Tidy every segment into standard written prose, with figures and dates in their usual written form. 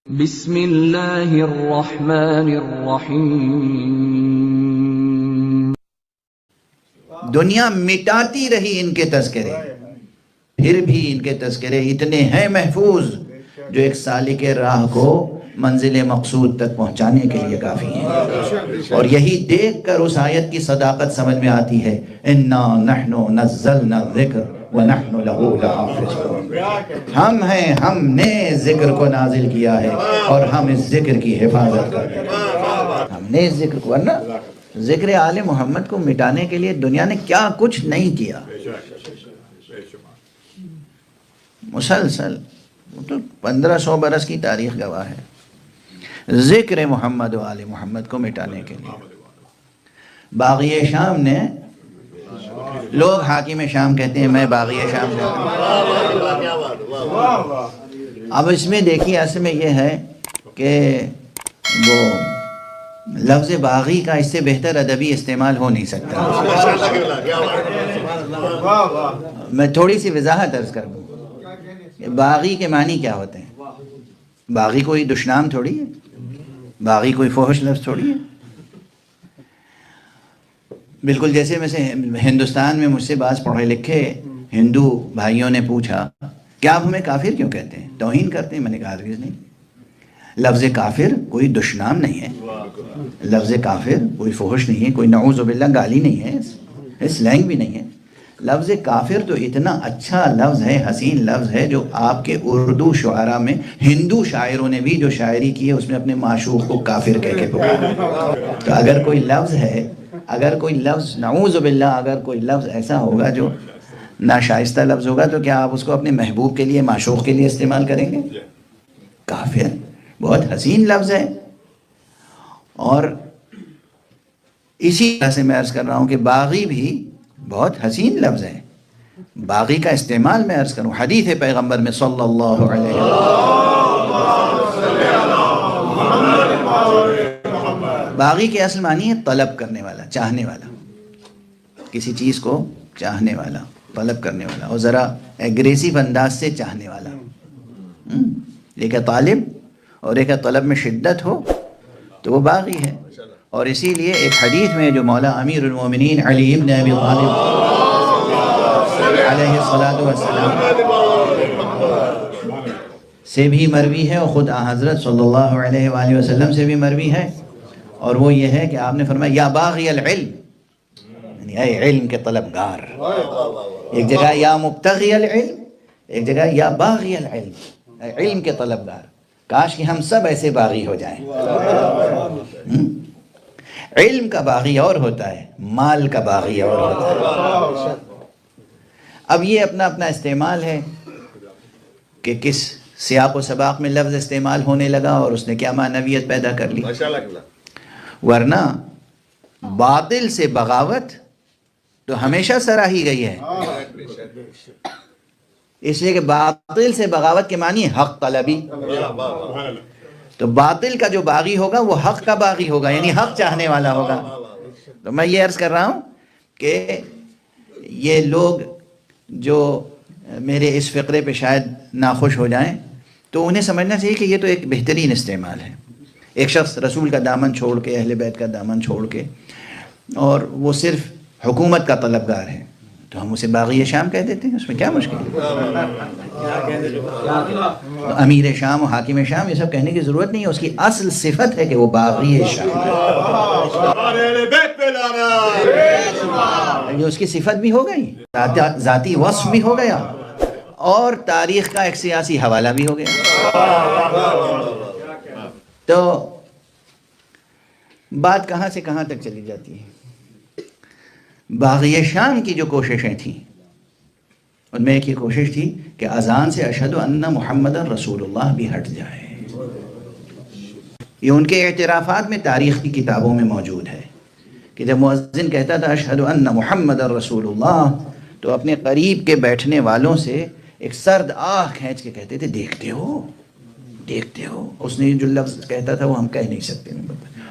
بسم اللہ الرحمن الرحیم۔ دنیا مٹاتی رہی ان کے تذکرے، پھر بھی ان کے تذکرے اتنے ہیں محفوظ جو ایک سالک راہ کو منزل مقصود تک پہنچانے کے لیے کافی ہیں۔ اور یہی دیکھ کر اس آیت کی صداقت سمجھ میں آتی ہے، اِنَّا نَحْنُ نَزَّلْنَا الذِّكْرَ وَنَحْنُ لَهُ لَحَافِظُونَ۔ ہم نے ذکر کو نازل کیا ہے اور ہم اس ذکر کی حفاظت کرتے ہیں۔ ہم نے اس ذکر کو، ورنہ ذکر آل محمد کو مٹانے کے لیے دنیا نے کیا کچھ نہیں کیا، مسلسل، تو 1500 برس کی تاریخ گواہ ہے ذکر محمد و آل محمد کو مٹانے کے لیے۔ باغی شام نے، لوگ حاکم شام کہتے ہیں، میں باغی شام کہتا ہوں۔ اب اس میں دیکھیے، اصل میں یہ ہے کہ وہ لفظ باغی کا اس سے بہتر ادبی استعمال ہو نہیں سکتا۔ میں تھوڑی سی وضاحت عرض کر دوں کہ باغی کے معنی کیا ہوتے ہیں۔ باغی کوئی دشنام تھوڑی ہے، باغی کوئی فحش لفظ تھوڑی ہے۔ بالکل جیسے میں سے ہندوستان میں مجھ سے بعض پڑھے لکھے ہندو بھائیوں نے پوچھا کہ آپ ہمیں کافر کیوں کہتے ہیں، توہین کرتے ہیں؟ میں نے کہا ہرگز نہیں، لفظ کافر کوئی دشنام نہیں ہے، لفظ کافر کوئی فحش نہیں ہے، کوئی نعوذ باللہ گالی نہیں ہے، سلینگ بھی نہیں ہے۔ لفظ کافر تو اتنا اچھا لفظ ہے، حسین لفظ ہے، جو آپ کے اردو شعراء میں ہندو شاعروں نے بھی جو شاعری کی ہے اس میں اپنے معشوق کو کافر کہہ کے پکارا۔ تو اگر کوئی لفظ ہے، اگر کوئی لفظ نعوذ باللہ، اگر کوئی لفظ ایسا ہوگا جو ناشائستہ لفظ ہوگا، تو کیا آپ اس کو اپنے محبوب کے لیے، معشوق کے لیے استعمال کریں گے؟ کافر بہت حسین لفظ ہے۔ اور اسی طرح سے میں عرض کر رہا ہوں کہ باغی بھی بہت حسین لفظ ہے۔ باغی کا استعمال میں عرض کروں، حدیث پیغمبر میں صلی اللہ علیہ وسلم، باغی کے اصل معنی ہے طلب کرنے والا، چاہنے والا، کسی چیز کو چاہنے والا، طلب کرنے والا، اور ذرا ایگریسیو انداز سے چاہنے والا۔ ایک ہے طالب اور ایک ہے طلب میں شدت ہو تو وہ باغی ہے۔ اور اسی لیے ایک حدیث میں جو مولا امیر المومنین علی ابن ابی طالب علیہ الصلاۃ والسلام سے بھی مروی ہے، اور خود حضرت صلی اللہ علیہ وآلہ وسلم سے بھی مروی ہے، اور وہ یہ ہے کہ آپ نے فرمایا یا باغی العلم، یعنی اے علم کے طلبگار۔ ایک جگہ یا مبتغی العلم، ایک جگہ یا باغی العلم، اے علم کے طلبگار۔ کاش کہ ہم سب ایسے باغی ہو جائیں۔ علم کا باغی اور ہوتا ہے، مال کا باغی اور ہوتا ہے۔ اب یہ اپنا اپنا استعمال ہے کہ کس سیاق و سباق میں لفظ استعمال ہونے لگا اور اس نے کیا معنویت پیدا کر لی۔ ورنہ باطل سے بغاوت تو ہمیشہ سراہی گئی ہے، اس لیے کہ باطل سے بغاوت کے معنی حق طلبی۔ تو باطل کا جو باغی ہوگا وہ حق کا باغی ہوگا، یعنی حق چاہنے والا ہوگا۔ تو میں یہ عرض کر رہا ہوں کہ یہ لوگ جو میرے اس فقرے پہ شاید ناخوش ہو جائیں، تو انہیں سمجھنا چاہیے کہ یہ تو ایک بہترین استعمال ہے۔ ایک شخص رسول کا دامن چھوڑ کے، اہل بیت کا دامن چھوڑ کے، اور وہ صرف حکومت کا طلبگار ہے، تو ہم اسے باغی شام کہہ دیتے ہیں، اس میں کیا مشکل ہے؟ امیر شام و حاکم شام یہ سب کہنے کی ضرورت نہیں ہے، اس کی اصل صفت ہے کہ وہ باغی شام ہے۔ یہ اس کی صفت بھی ہو گئی، ذاتی وصف بھی ہو گیا، اور تاریخ کا ایک سیاسی حوالہ بھی ہو گیا۔ تو بات کہاں سے کہاں تک چلی جاتی ہے؟ باغی شام کی جو کوششیں تھیں، ان میں ایک یہ کوشش تھی کہ اذان سے اشہد ان محمد رسول اللہ بھی ہٹ جائے۔ یہ ان کے اعترافات میں تاریخ کی کتابوں میں موجود ہے کہ جب مؤذن کہتا تھا اشہد ان محمد رسول اللہ، تو اپنے قریب کے بیٹھنے والوں سے ایک سرد آہ کھینچ کے کہتے تھے دیکھتے ہو، دیکھتے ہو۔ اس نے جو لفظ کہتا تھا وہ ہم کہہ نہیں سکتے،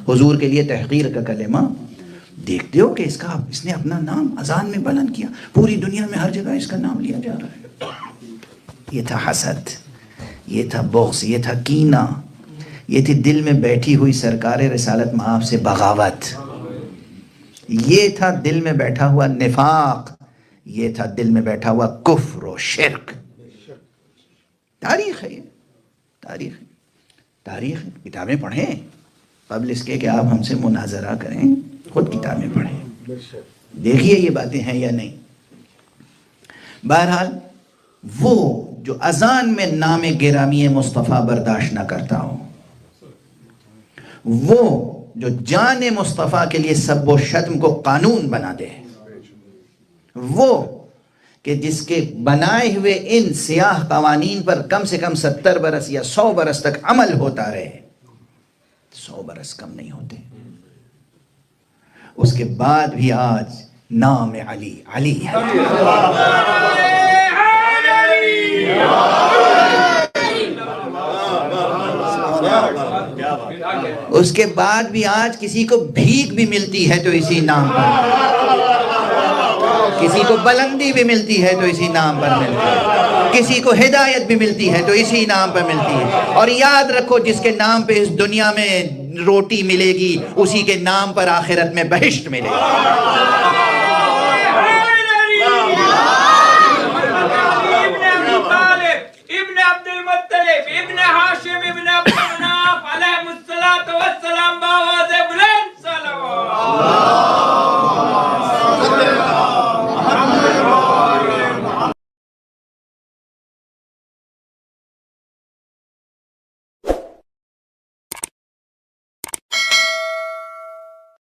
حضور کے لیے تحقیر کا کلمہ، دیکھتے ہو کہ اس نے اپنا نام اذان میں بلند کیا، پوری دنیا میں ہر جگہ اس کا نام لیا جا رہا ہے۔ یہ تھا حسد، یہ تھا بغض، یہ تھا کینہ، یہ تھی دل میں بیٹھی ہوئی سرکار رسالت مآب سے بغاوت، یہ تھا دل میں بیٹھا ہوا نفاق، یہ تھا دل میں بیٹھا ہوا کفر و شرک۔ تاریخ ہے یہ، تاریخ کتابیں پڑھیں قبل اس کے کہ آپ ہم سے مناظرہ کریں، خود کتابیں پڑھیں، دیکھیے یہ باتیں ہیں یا نہیں۔ بہرحال وہ جو اذان میں نام گرامی مصطفیٰ برداشت نہ کرتا ہو، وہ جو جان مصطفیٰ کے لیے سب و شتم کو قانون بنا دے، وہ کہ جس کے بنائے ہوئے ان سیاہ قوانین پر کم سے کم 70 برس یا 100 برس تک عمل ہوتا رہے، 100 برس کم نہیں ہوتے، اس کے بعد بھی آج نام علی علی ہے، اس کے بعد بھی آج کسی کو بھیک بھی ملتی ہے تو اسی نام پر، کسی کو بلندی بھی ملتی ہے تو اسی نام پر ملتی ہے، کسی کو ہدایت بھی ملتی ہے تو اسی نام پر ملتی ہے۔ اور یاد رکھو جس کے نام پہ اس دنیا میں روٹی ملے گی، اسی کے نام پر آخرت میں بہشت ملے گی۔